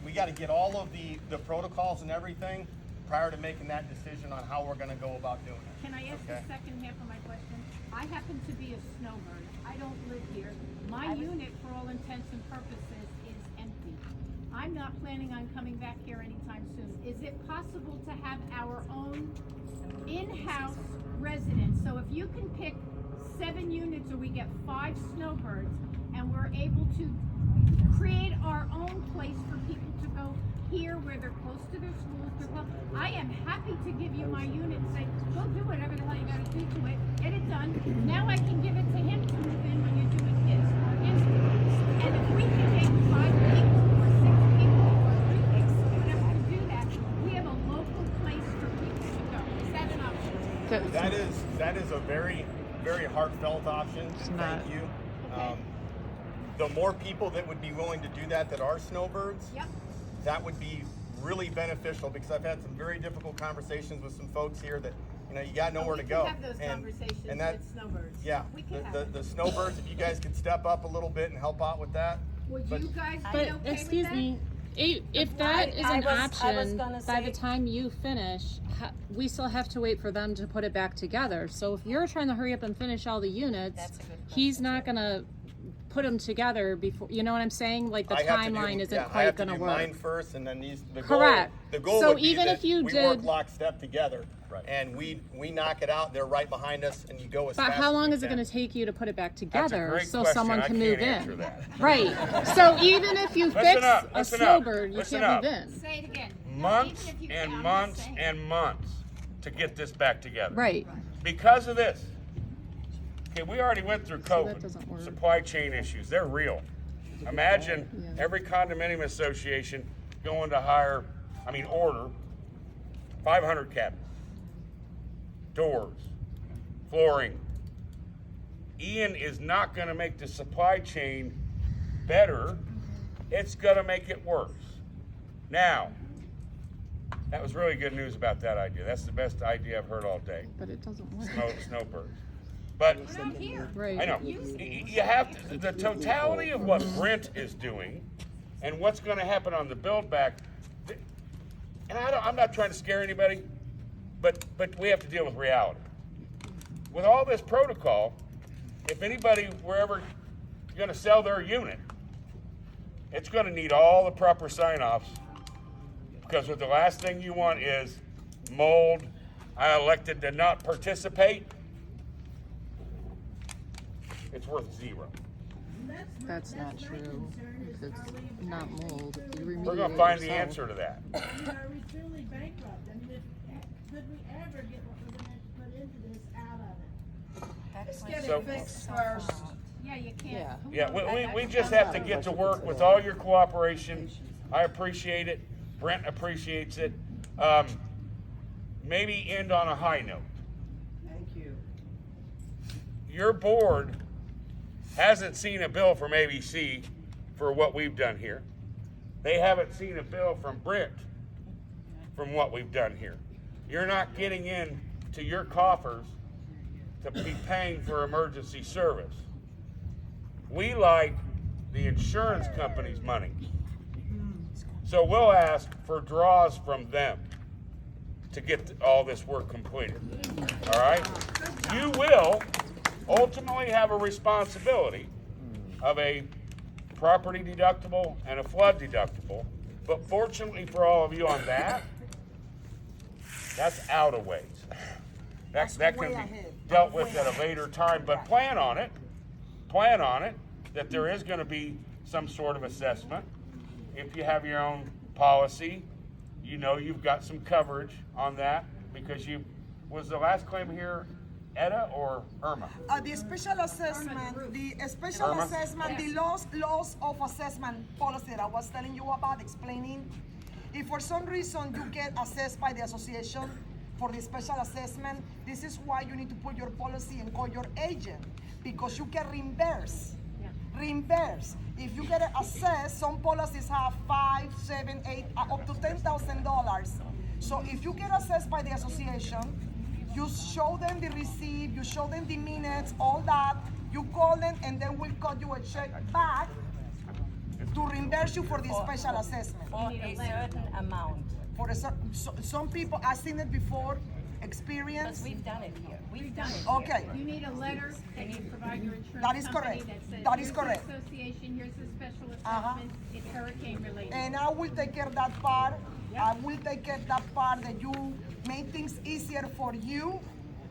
[SPEAKER 12] We got to get all of the protocols and everything prior to making that decision on how we're going to go about doing it.
[SPEAKER 10] Can I ask
[SPEAKER 12] Okay.
[SPEAKER 10] the second half of my question? I happen to be a snowbird. I don't live here. My unit, for all intents and purposes, is empty. I'm not planning on coming back here anytime soon. Is it possible to have our own in-house residents? So if you can pick 7 units or we get 5 snowbirds and we're able to create our own place for people to go here where they're close to their schools. I am happy to give you my unit and say, go do whatever the hell you gotta do to it, get it done. Now I can give it to him to move in when you're doing his place. And if we can get 5 people or 6 people or 3 people, whatever to do that, we have a local place for people to go. Is that an option?
[SPEAKER 12] That is a very very heartfelt option. Thank you. The more people that would be willing to do that are snowbirds, that would be really beneficial, because I've had some very difficult conversations with some folks here that, you know, you got nowhere to go.
[SPEAKER 10] We can have those conversations with snowbirds.
[SPEAKER 12] Yeah,
[SPEAKER 10] We can have
[SPEAKER 12] the snowbirds, if you guys could step up a little bit and help out with that.
[SPEAKER 10] Would
[SPEAKER 12] But-
[SPEAKER 10] you guys be
[SPEAKER 3] But
[SPEAKER 10] okay with
[SPEAKER 3] excuse
[SPEAKER 10] that?
[SPEAKER 3] me, if that is
[SPEAKER 6] I
[SPEAKER 3] an
[SPEAKER 6] was
[SPEAKER 3] option,
[SPEAKER 6] gonna
[SPEAKER 3] by
[SPEAKER 6] say-
[SPEAKER 3] the time you finish, we still have to wait for them to put it back together. So if you're trying to hurry up and finish all the units,
[SPEAKER 6] That's a good
[SPEAKER 3] he's not gonna put them together before. You know what I'm saying? Like the
[SPEAKER 12] I have to
[SPEAKER 3] timeline
[SPEAKER 12] do,
[SPEAKER 3] isn't
[SPEAKER 12] I
[SPEAKER 3] quite
[SPEAKER 12] have to
[SPEAKER 3] gonna
[SPEAKER 12] do
[SPEAKER 3] work.
[SPEAKER 12] mine first, and then the
[SPEAKER 3] Correct.
[SPEAKER 12] goal
[SPEAKER 3] So
[SPEAKER 12] would be
[SPEAKER 3] even
[SPEAKER 12] that
[SPEAKER 3] if you
[SPEAKER 12] we work
[SPEAKER 3] did-
[SPEAKER 12] lockstep together, and we knock it out. They're right behind us, and you go as
[SPEAKER 3] But
[SPEAKER 12] fast
[SPEAKER 3] how
[SPEAKER 12] as
[SPEAKER 3] long
[SPEAKER 12] we
[SPEAKER 3] is it
[SPEAKER 12] can.
[SPEAKER 3] going to take you to put it back
[SPEAKER 7] That's a
[SPEAKER 3] together
[SPEAKER 7] great
[SPEAKER 3] so
[SPEAKER 7] question.
[SPEAKER 3] someone
[SPEAKER 7] I
[SPEAKER 3] can
[SPEAKER 7] can't
[SPEAKER 3] move
[SPEAKER 7] answer
[SPEAKER 3] in?
[SPEAKER 7] that.
[SPEAKER 3] Right. So even if you
[SPEAKER 7] Listen
[SPEAKER 3] fix
[SPEAKER 7] up,
[SPEAKER 3] a
[SPEAKER 7] listen up,
[SPEAKER 3] snowbird, you
[SPEAKER 7] listen
[SPEAKER 3] can't
[SPEAKER 7] up.
[SPEAKER 3] move in.
[SPEAKER 10] Say it again.
[SPEAKER 7] Months
[SPEAKER 10] Even if you
[SPEAKER 7] and
[SPEAKER 10] can, I'm just
[SPEAKER 7] months
[SPEAKER 10] saying.
[SPEAKER 7] and months to get this back together.
[SPEAKER 3] Right.
[SPEAKER 7] Because of this. Okay, we already went through
[SPEAKER 3] So that
[SPEAKER 7] COVID.
[SPEAKER 3] doesn't work.
[SPEAKER 7] Supply chain issues, they're real. Imagine every condominium association going to order 500 cabinets, doors, flooring. Ian is not gonna make the supply chain better, it's gonna make it worse. Now, that was really good news about that idea. That's the best idea I've heard all day.
[SPEAKER 3] But it doesn't work.
[SPEAKER 7] Snowbirds. But
[SPEAKER 10] I'm here.
[SPEAKER 3] Right.
[SPEAKER 7] I know. You have to, the totality of what Brent is doing and what's going to happen on the build back. And I'm not trying to scare anybody, but we have to deal with reality. With all this protocol, if anybody were ever going to sell their unit, it's going to need all the proper sign-offs, because what the last thing you want is mold. I elected to not participate. It's worth zero.
[SPEAKER 3] That's not true. If it's not mold, if you remediate
[SPEAKER 7] We're gonna find the
[SPEAKER 3] yourself.
[SPEAKER 7] answer to that.
[SPEAKER 9] Are we truly bankrupt? I mean, could we ever get what we're gonna put into this out of it?
[SPEAKER 6] That's
[SPEAKER 2] Get
[SPEAKER 7] So-
[SPEAKER 2] it fixed first.
[SPEAKER 10] Yeah, you can't.
[SPEAKER 1] Yeah.
[SPEAKER 10] Who
[SPEAKER 7] Yeah,
[SPEAKER 10] knows?
[SPEAKER 7] we just have to get to work with all your cooperation. I appreciate it. Brent appreciates it. Maybe end on a high note.
[SPEAKER 2] Thank you.
[SPEAKER 7] Your board hasn't seen a bill from ABC for what we've done here. They haven't seen a bill from Brent from what we've done here. You're not getting in to your coffers to be paying for emergency service. We like the insurance company's money. So we'll ask for draws from them to get all this work completed. All right? You will ultimately have a responsibility of a property deductible and a flood deductible. But fortunately for all of you on that, that's out of ways. That can
[SPEAKER 2] way
[SPEAKER 7] be
[SPEAKER 2] ahead.
[SPEAKER 7] dealt with at a later time, but plan on it, that there is gonna be some sort of assessment. If you have your own policy, you know you've got some coverage on that, because was the last claim here Etta or Irma?
[SPEAKER 2] The special assessment,
[SPEAKER 7] Irma?
[SPEAKER 2] the loss of assessment policy that I was telling you about, explaining. If for some reason you get assessed by the association for the special assessment, this is why you need to put your policy and call your agent, because you can reimburse. Reimburse. If you get assessed, some policies have $5, $7, $8, up to $10,000. So if you get assessed by the association, you show them the receipt, you show them the minutes, all that. You call them, and then we'll cut you a check back to reimburse you for the special assessment.
[SPEAKER 6] For a certain amount.
[SPEAKER 2] For some people, I've seen it before, experience.
[SPEAKER 6] Because we've done it here. We've done it
[SPEAKER 2] Okay.
[SPEAKER 10] You need a letter that you provide your insurance
[SPEAKER 2] That is
[SPEAKER 10] company
[SPEAKER 2] correct.
[SPEAKER 10] that says,
[SPEAKER 2] That is
[SPEAKER 10] here's
[SPEAKER 2] correct.
[SPEAKER 10] the association, here's the special
[SPEAKER 2] Uh-huh.
[SPEAKER 10] assessment, it's hurricane related.
[SPEAKER 2] And I will take care of that part. I will take care of that part that you make things easier for you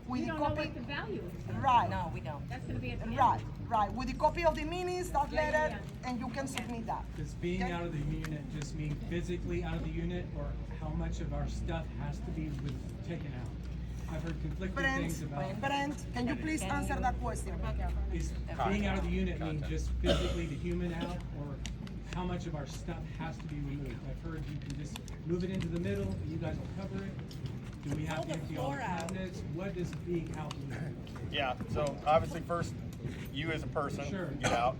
[SPEAKER 2] with
[SPEAKER 10] You
[SPEAKER 2] the
[SPEAKER 10] don't know
[SPEAKER 2] copy.
[SPEAKER 10] what the value is.
[SPEAKER 2] Right.
[SPEAKER 6] No, we don't.
[SPEAKER 10] That's gonna be at the end.
[SPEAKER 2] Right. With the copy of the minutes, that
[SPEAKER 10] Yeah,
[SPEAKER 2] letter,
[SPEAKER 10] yeah.
[SPEAKER 2] and you can submit that.
[SPEAKER 14] Does being
[SPEAKER 2] Okay.
[SPEAKER 14] out of the unit just mean physically out of the unit, or how much of our stuff has to be taken out? I've heard conflicting things about.
[SPEAKER 2] Brent, can you please answer that question?
[SPEAKER 14] Is being out of the unit mean just physically the human out, or how how much of our stuff has to be removed. I've heard you can just move it into the middle, and you guys will cover it. Do we have to empty all the cabinets? What is being out?
[SPEAKER 12] Yeah, so obviously first, you as a person,
[SPEAKER 14] Sure.
[SPEAKER 12] get out.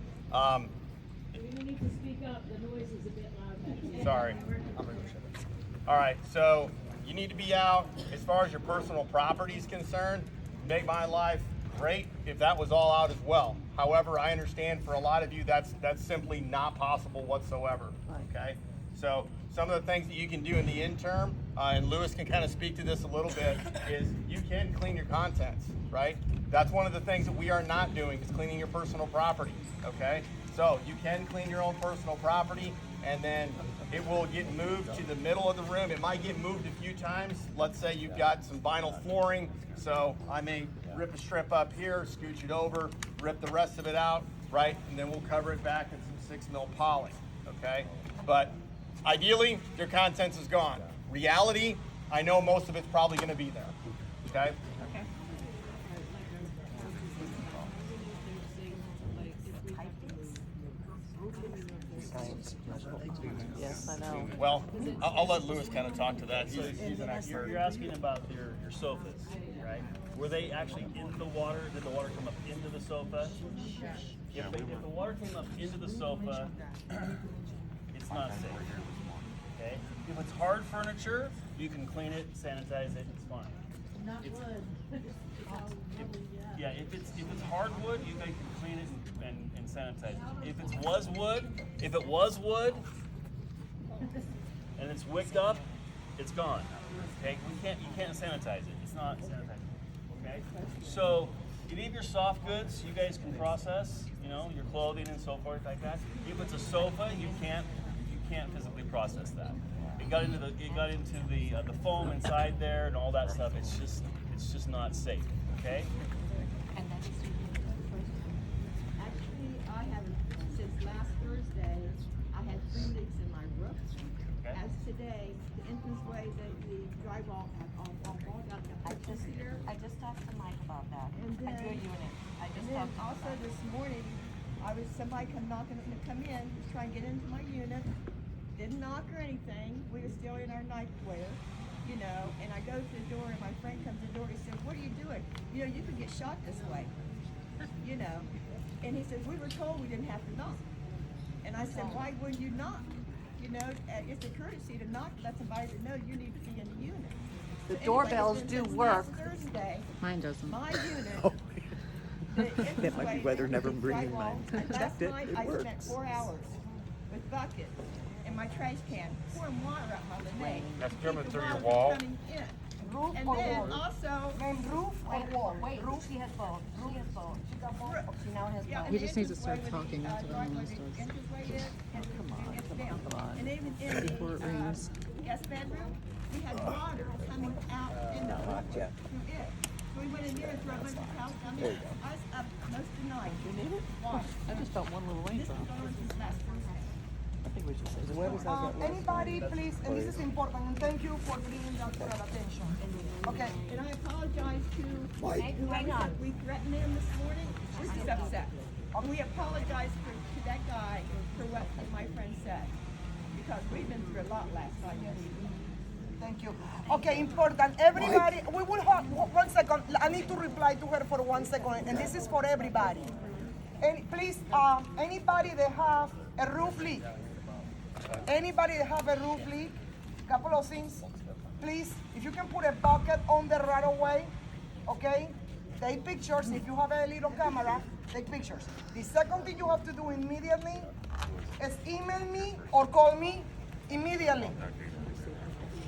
[SPEAKER 10] You need to speak up, the noise is a bit loud back there.
[SPEAKER 12] Sorry. All right, so you need to be out. As far as your personal property is concerned, make my life great if that was all out as well. However, I understand for a lot of you that's simply not possible whatsoever. Okay, so some of the things that you can do in the interim, and Lewis can kind of speak to this a little bit, is you can clean your contents, right? That's one of the things that we are not doing is cleaning your personal property. Okay, so you can clean your own personal property, and then it will get moved to the middle of the room. It might get moved a few times. Let's say you've got some vinyl flooring, so I may rip a strip up here, scooch it over, rip the rest of it out, right? And then we'll cover it back in some 6mm poly, okay? But ideally, your contents is gone. Reality, I know most of it's probably gonna be there, okay?
[SPEAKER 1] Yes, I know.
[SPEAKER 12] Well, I'll let Lewis kind of talk to that. He's an expert.
[SPEAKER 4] You're asking about your sofas, right? Were they actually in the water? Did the water come up into the sofa? If the water came up into the sofa, it's not safe. Okay? If it's hard furniture, you can clean it, sanitize it, it's fine.
[SPEAKER 10] Not wood.
[SPEAKER 4] Yeah, if it's hardwood, you guys can clean it and sanitize it. If it was wood, and it's wicked up, it's gone. Okay, you can't sanitize it. It's not sanitized. Okay, so any of your soft goods, you guys can process. You know, your clothing and so forth like that. If it's a sofa, you can't physically process that. It got into the foam inside there and all that stuff. It's just not safe. Okay.
[SPEAKER 9] Actually, I have, since last Thursday, I had 3 leaks in my roof.
[SPEAKER 4] Okay.
[SPEAKER 9] As today, the entranceway, the drywall, all got here.
[SPEAKER 6] I just talked to Mike about that.
[SPEAKER 9] And
[SPEAKER 6] At your
[SPEAKER 9] then-
[SPEAKER 6] unit. I just
[SPEAKER 9] And then
[SPEAKER 6] talked to him
[SPEAKER 9] also
[SPEAKER 6] about it.
[SPEAKER 9] this morning, somebody come in, was trying to get into my unit, didn't knock or anything, we were still in our nightwear, you know, and I go to the door and my friend comes to the door, he said, "What are you doing? You know, you could get shot this way," you know, and he says, "We were told we didn't have to knock." And I said, "Why wouldn't you knock? You know, it's a courtesy to knock, let somebody know you need to be in the unit."
[SPEAKER 1] The
[SPEAKER 9] So anyway,
[SPEAKER 1] doorbells
[SPEAKER 9] since
[SPEAKER 1] do
[SPEAKER 9] last
[SPEAKER 1] work.
[SPEAKER 9] Thursday,
[SPEAKER 1] Mine doesn't.
[SPEAKER 9] my unit,
[SPEAKER 15] That might be why they're never bringing mine.
[SPEAKER 9] Last
[SPEAKER 15] Checked it,
[SPEAKER 9] night,
[SPEAKER 15] it
[SPEAKER 9] I spent
[SPEAKER 15] works.
[SPEAKER 9] 4 hours with buckets in my trash can, pouring water out my leg.
[SPEAKER 7] That's
[SPEAKER 9] to keep
[SPEAKER 7] coming
[SPEAKER 9] the
[SPEAKER 7] through your
[SPEAKER 9] water
[SPEAKER 7] wall?
[SPEAKER 9] from coming in.
[SPEAKER 6] Roof
[SPEAKER 9] And
[SPEAKER 6] or
[SPEAKER 9] then
[SPEAKER 6] wall?
[SPEAKER 9] also,
[SPEAKER 6] Roof or wall? Wait, she has both. She has both. She got both. She now has
[SPEAKER 9] yeah,
[SPEAKER 6] both.
[SPEAKER 9] and
[SPEAKER 1] He
[SPEAKER 9] the
[SPEAKER 1] just needs to start
[SPEAKER 9] entranceway where
[SPEAKER 1] talking,
[SPEAKER 9] the,
[SPEAKER 1] that's what
[SPEAKER 9] driveway,
[SPEAKER 1] everyone
[SPEAKER 9] the
[SPEAKER 1] does.
[SPEAKER 9] entranceway is, it's down.
[SPEAKER 1] come on.
[SPEAKER 9] And even in the,
[SPEAKER 1] Before it rains.
[SPEAKER 9] guest bedroom, we had water coming out in the roof through it. So we went in there and threw a bunch of towels down there. I was up most of the night. You need it? Water.
[SPEAKER 1] I just felt one little
[SPEAKER 9] This
[SPEAKER 1] raindrop.
[SPEAKER 9] is going since last Thursday.
[SPEAKER 1] I think we should say that.
[SPEAKER 2] Anybody, please, and this is important, and thank you for bringing that to our attention. Okay,
[SPEAKER 9] And I apologize to
[SPEAKER 6] Hang
[SPEAKER 9] whoever
[SPEAKER 6] on.
[SPEAKER 9] we threatened him this morning. We're just upset. And we apologize to that guy for what my friend said, because we've been through a lot last night.
[SPEAKER 2] thank you. Okay, important, everybody, we will have, 1 second, I need to reply to her for 1 second, and this is for everybody. And please, anybody that have a roof leak, anybody that have a roof leak, couple of things, please, if you can put a bucket on the right away, okay? Take pictures, if you have a little camera, take pictures. The second thing you have to do immediately is email me or call me immediately.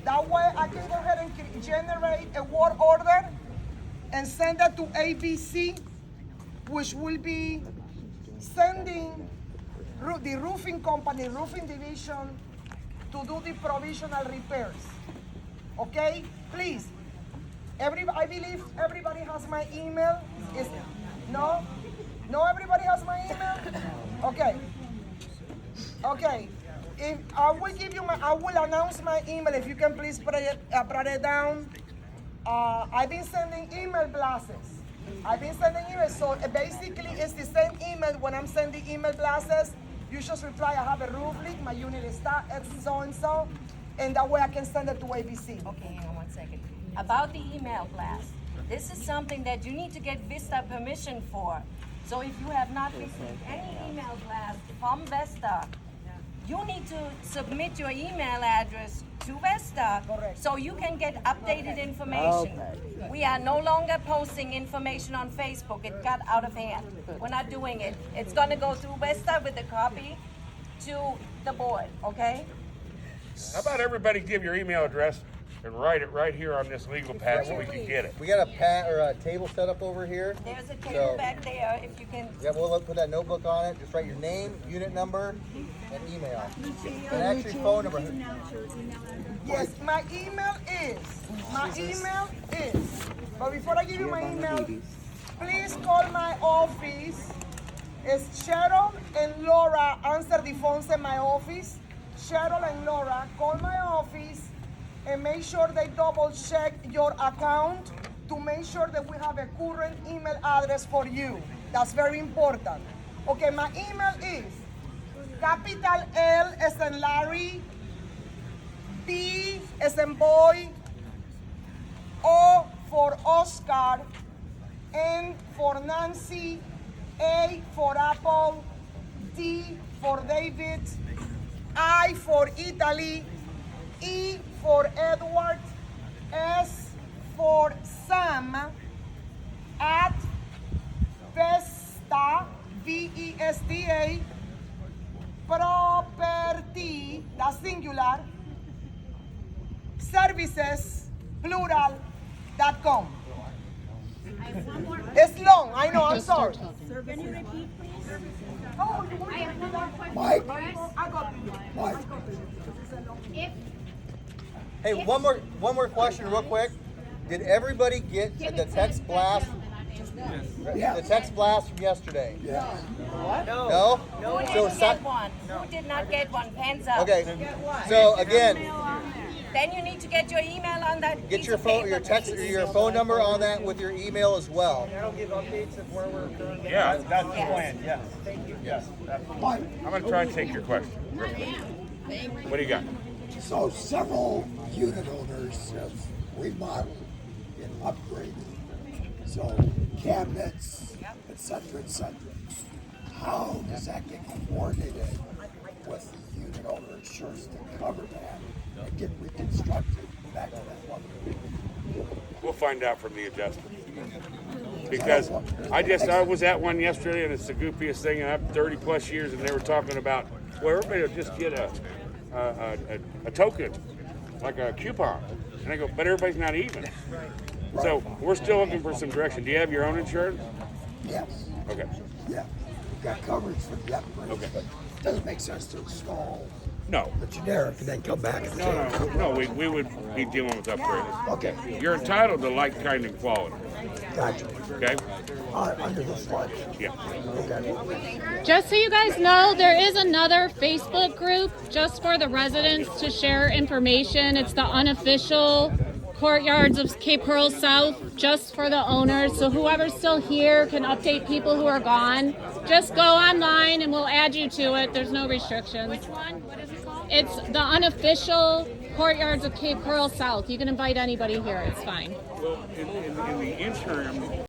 [SPEAKER 2] That way I can go ahead and generate a work order and send that to ABC, which will be sending the roofing company, roofing division, to do the provisional repairs. Okay, please. I believe everybody has my email. No, everybody has my email. Okay. Okay. If I will give you I will announce my email. If you can please put it down. I've been sending email blasts. So basically it's the same email when I'm sending email blasts. You just reply, I have a roof leak, my unit is so-and-so, and that way I can send it to ABC.
[SPEAKER 6] Okay, hang on one second. About the email blast, this is something that you need to get Vista permission for. So if you have not received any email blast from Vesta, you need to submit your email address to Vesta so you can get updated information. We are no longer posting information on Facebook. It got out of hand. We're not doing it. It's gonna go through Vesta with a copy to the board, okay?
[SPEAKER 7] How about everybody give your email address and write it right here on this legal pad so we can get it?
[SPEAKER 12] We got a pad or a table set up over here.
[SPEAKER 6] There's a table back there if you can.
[SPEAKER 12] Yeah, we'll put that notebook on it. Just write your name, unit number, and email. And actually phone number.
[SPEAKER 2] Yes, my email is, but before I give you my email, please call my office. It's Cheryl and Laura answer the phones in my office. Cheryl and Laura call my office and make sure they double check your account to make sure that we have a current email address for you. That's very important. Okay, my email is capital L as in Larry, B as in boy, O for Oscar, N for Nancy, A for Apple, D for David, I for Italy, E for Edward, S for Sam, at Vesta, V-E-S-T-A, property, that's singular, services, plural.com. It's long, I know, I'm sorry.
[SPEAKER 10] Can you repeat, please?
[SPEAKER 2] Oh, you want
[SPEAKER 10] I have one more question.
[SPEAKER 5] Mike.
[SPEAKER 2] I got you.
[SPEAKER 5] Mike.
[SPEAKER 10] If
[SPEAKER 12] Hey, one more question real quick. Did everybody get the text blast?
[SPEAKER 5] Yeah.
[SPEAKER 12] The text blast from yesterday?
[SPEAKER 5] Yeah.
[SPEAKER 12] No?
[SPEAKER 6] Who didn't get one? Who did not get one? Hands up.
[SPEAKER 12] Okay. So again,
[SPEAKER 6] Then you need to get your email on that.
[SPEAKER 12] get
[SPEAKER 6] piece
[SPEAKER 12] your
[SPEAKER 6] of
[SPEAKER 12] phone,
[SPEAKER 6] paper.
[SPEAKER 12] your text, or your phone number on that with your email as well.
[SPEAKER 4] That'll give updates of where we're currently.
[SPEAKER 7] Yeah.
[SPEAKER 4] That's the plan, yes. Yes.
[SPEAKER 5] Mike.
[SPEAKER 7] I'm gonna try and take your question. What do you got?
[SPEAKER 5] So several unit owners have remodeled and upgraded. So cabinets, et cetera, et cetera. How does that get coordinated with the unit owner insurance to cover that and get reconstructed back to that level?
[SPEAKER 7] We'll find out from the adjuster. Because I was at one yesterday and it's the goofiest thing, and I'm 30 plus years, and they were talking about, well, everybody will just get a token, like a coupon. And I go, but everybody's not even. So we're still looking for some direction. Do you have your own insurance?
[SPEAKER 5] Yes.
[SPEAKER 7] Okay.
[SPEAKER 5] Yeah. We've got coverage for the upgrades,
[SPEAKER 7] Okay.
[SPEAKER 5] but it doesn't make sense to install
[SPEAKER 7] No.
[SPEAKER 5] the generic and then come back and
[SPEAKER 7] No, we would be dealing with upgrades.
[SPEAKER 5] Okay.
[SPEAKER 7] You're entitled to like, kind, and quality.
[SPEAKER 5] Gotcha.
[SPEAKER 7] Okay?
[SPEAKER 5] Under the flood.
[SPEAKER 7] Yeah.
[SPEAKER 5] Okay.
[SPEAKER 3] Just so you guys know, there is another Facebook group just for the residents to share information. It's the unofficial Courtyards of Cape Coral South, just for the owners. So whoever's still here can update people who are gone. Just go online and we'll add you to it. There's no restrictions.
[SPEAKER 10] which one? What is it called?
[SPEAKER 3] It's the unofficial Courtyards of Cape Coral South. You can invite anybody here. It's fine.
[SPEAKER 7] Well, in the interim,